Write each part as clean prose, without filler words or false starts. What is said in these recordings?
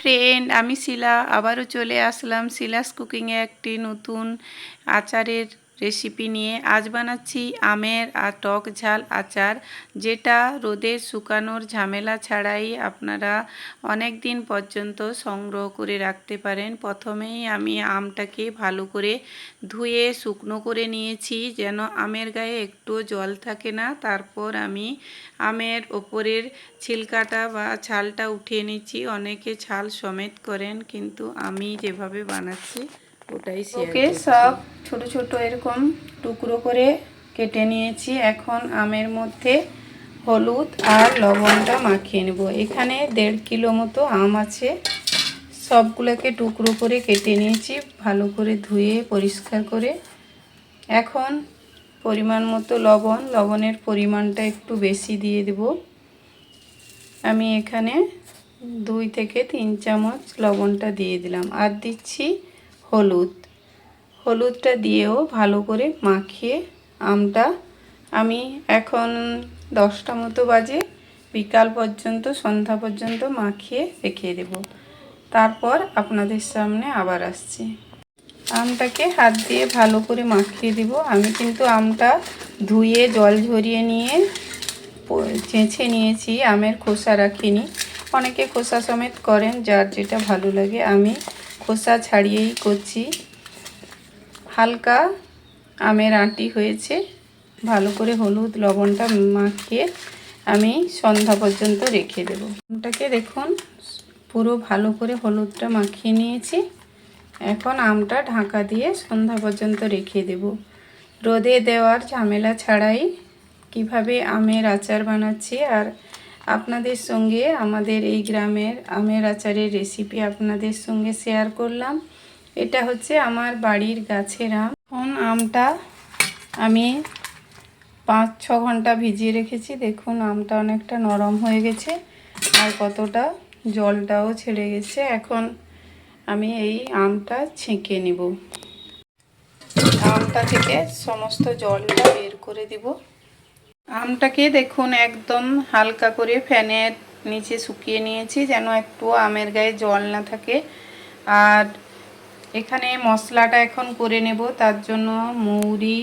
Friend, আমি শিলা আবারও চলে আসলাম শিলাস কুকিংয়ে একটি নতুন আচারের রেসিপি নিয়ে। আজ বানাচ্ছি আমের আর টক ঝাল আচার, যেটা রোদে শুকানোর ঝামেলা ছাড়াই আপনারা অনেক দিন পর্যন্ত সংগ্রহ করে রাখতে পারেন। প্রথমেই আমি আমটাকে ভালো করে ধুয়ে শুকনো করে নিয়েছি, যেন আমের গায়ে একটু জল থাকে না। তারপর আমি আমের ওপরের ছিলকাটা বা ছালটা উঠিয়ে নিচ্ছি। অনেকে ছাল সমেত করেন, কিন্তু আমি যেভাবে বানাচ্ছি ওটাই শেয়ার করছি। সব ছোট ছোট এরকম টুকরো করে কেটে নিয়েছি। এখন আমের মধ্যে হলুদ আর লবণটা মাখিয়ে নেব। এখানে 1.5 কিলো মতো আম আছে, সবগুলোকে টুকরো করে কেটে নিয়েছি ভালো করে ধুয়ে পরিষ্কার করে। এখন পরিমাণ মতো লবণের পরিমাণটা একটু বেশি দিয়ে দেব। আমি এখানে 2 থেকে 3 চামচ লবণটা দিয়ে দিলাম, আর দিচ্ছি হলুদটা দিয়েও ভালো করে মাখিয়ে আমটা আমি এখন 10টা মতো বাজে, বিকাল পর্যন্ত সন্ধ্যা পর্যন্ত মাখিয়ে রেখে দেব। তারপর আপনাদের সামনে আবার আসছি। আমটাকে হাত দিয়ে ভালো করে মাখিয়ে দেব। আমি কিন্তু আমটা ধুয়ে জল ঝরিয়ে নিয়ে চেঁচে নিয়েছি, আমের খোসা রাখিনি। অনেকে খোসা সমেত করেন, যার যেটা ভালো লাগে। আমি খোসা ছাড়িয়েই করছি। হালকা আমের আঁটি হয়েছে। ভালো করে হলুদ লবণটা মাখিয়ে আমি সন্ধ্যা পর্যন্ত রেখে দেব। আমটাকে দেখুন পুরো ভালো করে হলুদটা মাখিয়ে নিয়েছি। এখন আমটা ঢাকা দিয়ে সন্ধ্যা পর্যন্ত রেখে দেব। রোদে দেওয়ার ঝামেলা ছাড়াই কিভাবে আমের আচার বানাচ্ছি আর আপনাদের সঙ্গে আমাদের এই গ্রামের আমের আচারের রেসিপি আপনাদের সঙ্গে শেয়ার করলাম। এটা হচ্ছে আমার বাড়ির গাছের আম। এখন আমটা আমি 5-6 ঘন্টা ভিজিয়ে রেখেছি। দেখুন আমটা অনেকটা নরম হয়ে গেছে আর কতটা জলটাও ছেড়ে গেছে। এখন আমি এই আমটা ছেঁকে নেব। আমটা থেকে সমস্ত জলটা বের করে দিব। আমটাকে দেখুন একদম হালকা করে ফ্যানের নিচে শুকিয়ে নিয়েছি, যেন একটু আমের গায়ে জল না থাকে। আর এখানে মশলাটা এখন করে নেব। তার জন্য মৌরি,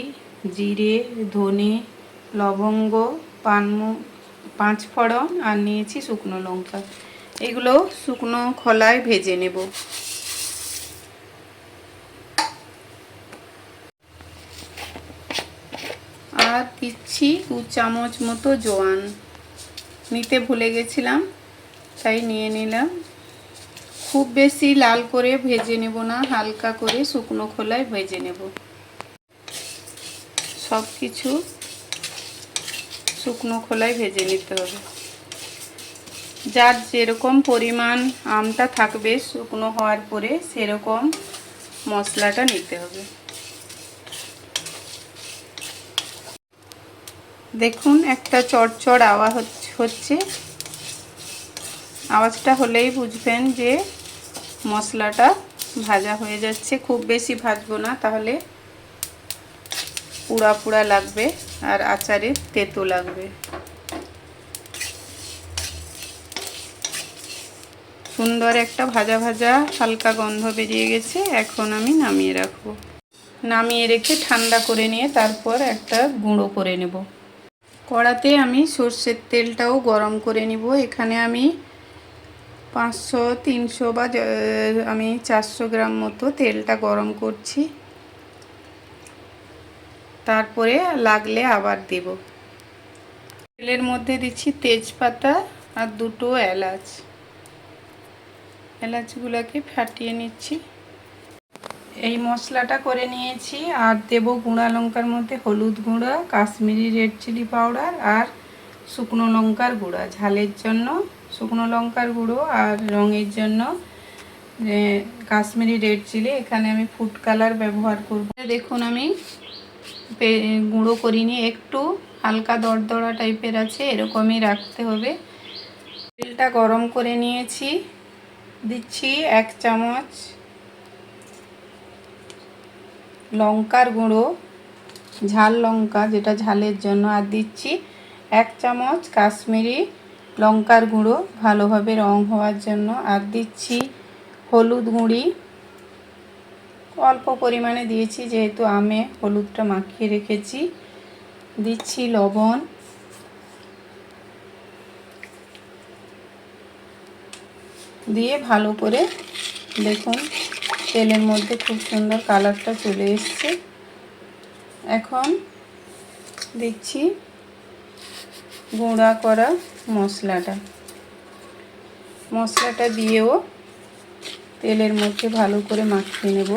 জিরে, ধনে, লবঙ্গ, পাঁচফোড়ন আর নিয়েছি শুকনো লঙ্কা। এগুলো শুকনো খোলায় ভেজে নেব। আর দিচ্ছি 2 চামচ মতো জোয়ান, নিতে ভুলে গেছিলাম তাই নিয়ে নিলাম। খুব বেশি লাল করে ভেজে নেব না, হালকা করে শুকনো খোলায় ভেজে নেব। সব কিছু শুকনো খোলায় ভেজে নিতে হবে। যার যেরকম পরিমাণ আমটা থাকবে শুকনো হওয়ার পরে সেরকম মশলাটা নিতে হবে। দেখুন একটা চড়চড় আওয়াজ হচ্ছে। আওয়াজটা হলেই বুঝবেন যে মশলাটা ভাজা হয়ে যাচ্ছে। খুব বেশি ভাজবো না, তাহলে পুড়া পুড়া লাগবে আর আচারে তেতো লাগবে। সুন্দর একটা ভাজা ভাজা হালকা গন্ধ বেরিয়ে গেছে। এখন আমি নামিয়ে রাখবো। নামিয়ে রেখে ঠান্ডা করে নিয়ে তারপর একটা গুঁড়ো করে নেব। কড়াতে আমি সর্ষের তেলটাও গরম করে নিব। এখানে আমি 500-300 বা আমি 400 গ্রাম মতো তেলটা গরম করছি। তারপরে লাগলে আবার দেব। তেলের মধ্যে দিচ্ছি তেজপাতা আর 2টো এলাচ। এলাচগুলোকে ফাটিয়ে নিচ্ছি। এই মশলাটা করে নিয়েছি। আর দেব গুঁড়া লঙ্কার মধ্যে হলুদ গুঁড়া, কাশ্মীরি রেড চিলি পাউডার আর শুকনো লঙ্কার গুঁড়া। ঝালের জন্য শুকনো লঙ্কার গুঁড়ো আর রঙের জন্য কাশ্মীরি রেড চিলি। এখানে আমি ফুড কালার ব্যবহার করব। দেখুন আমি গুঁড়ো করিনি, একটু হালকা দরদরা টাইপের আছে, এরকমই রাখতে হবে। তেলটা গরম করে নিয়েছি। দিচ্ছি 1 চামচ লঙ্কার গুঁড়ো, ঝাল লঙ্কা যেটা ঝালের জন্য। আর দিচ্ছি 1 চামচ কাশ্মীরি লঙ্কার গুঁড়ো ভালোভাবে রং হওয়ার জন্য, আর দিচ্ছি হলুদ গুঁড়ি, অল্প পরিমাণে দিয়েছি যেহেতু আমে হলুদটা মাখিয়ে রেখেছি। দিচ্ছি লবণ, দিয়ে ভালো করে দেখুন তেলের মধ্যে খুব সুন্দর কালারটা চলে এসছে। এখন দিচ্ছি গুঁড়া করা মশলাটা দিয়েও তেলের মধ্যে ভালো করে মাখিয়ে নেব।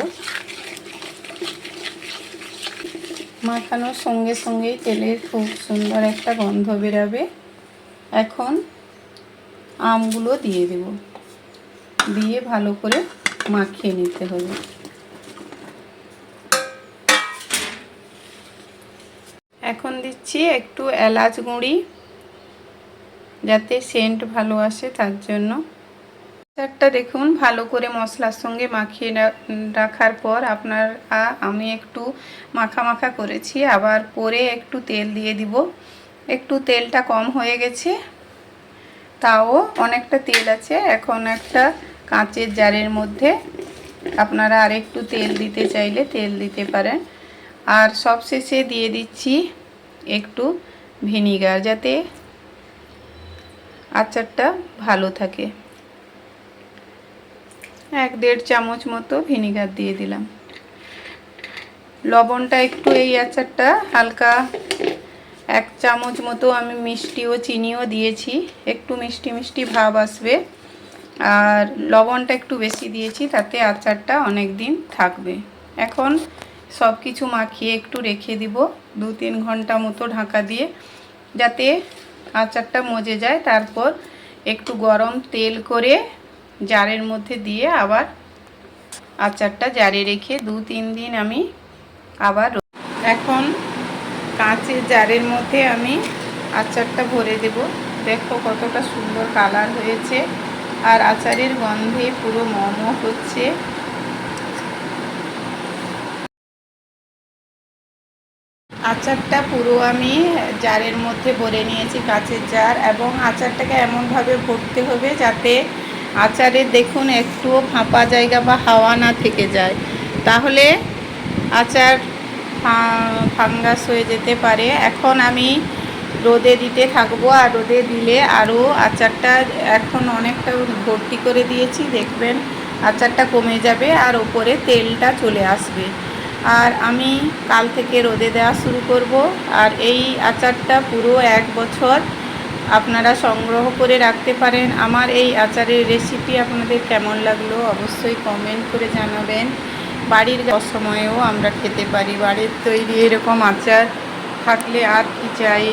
মাখানোর সঙ্গে সঙ্গেই তেলের খুব সুন্দর একটা গন্ধ বেরাবে। এখন আমগুলো দিয়ে দেব, দিয়ে ভালো করে মাখিয়ে নিতে হবে। এখন দিচ্ছি একটু এলাচ গুঁড়ি, যাতে সেন্ট ভালো আসে তার জন্য। আচারটা দেখুন ভালো করে মশলার সঙ্গে মাখিয়ে রাখার পর আমি একটু মাখা করেছি, আবার পরে একটু তেল দিয়ে দিব। একটু তেলটা কম হয়ে গেছে, তাও অনেকটা তেল আছে। এখন একটা কাঁচের জারের মধ্যে আপনারা আর একটু তেল দিতে চাইলে তেল দিতে পারেন। আর সবশেষে দিয়ে দিচ্ছি একটু ভিনিগার, যাতে আচারটা ভালো থাকে। 1-1.5 চামচ মতো ভিনিগার দিয়ে দিলাম। লবণটা একটু, এই আচারটা হালকা 1 চামচ মতো আমি মিষ্টি ও চিনিও দিয়েছি, একটু মিষ্টি মিষ্টি ভাব আসবে। আর লবণটা একটু বেশি দিয়েছি, তাতে আচারটা অনেক দিন থাকবে। এখন সব কিছু মাখিয়ে একটু রেখে দিব 2-3 ঘন্টা মতো ঢাকা দিয়ে, যাতে আচারটা মজে যায়। তারপর একটু গরম তেল করে জারের মধ্যে দিয়ে আবার আচারটা জারে রেখে 2-3 দিন আমি আবার। এখন কাঁচের জারের মধ্যে আমি আচারটা ভরে দেব। দেখো কতটা সুন্দর কালার হয়েছে, আর আচারের গন্ধে পুরো মম হচ্ছে। আচারটা পুরো আমি জারের মধ্যে ভরে নিয়েছি, কাঁচের জার। এবং আচারটাকে এমনভাবে ভরতে হবে যাতে আচারের দেখুন একটুও ফাঁপা জায়গা বা হাওয়া না থেকে যায়, তাহলে আচার ফাঙ্গাস হয়ে যেতে পারে। এখন আমি রোদে দিতে থাকবো, আর রোদে দিলে আরও আচারটা, এখন অনেকটা ভর্তি করে দিয়েছি, দেখবেন আচারটা কমে যাবে আর ওপরে তেলটা চলে আসবে। আর আমি কাল থেকে রোদে দেওয়া শুরু করব। আর এই আচারটা পুরো 1 বছর আপনারা সংগ্রহ করে রাখতে পারেন। আমার এই আচারের রেসিপি আপনাদের কেমন লাগলো অবশ্যই কমেন্ট করে জানাবেন। বাড়ির সময়েও আমরা খেতে পারি। বাড়ির তৈরি এরকম আচার থাকলে আর কি চাই।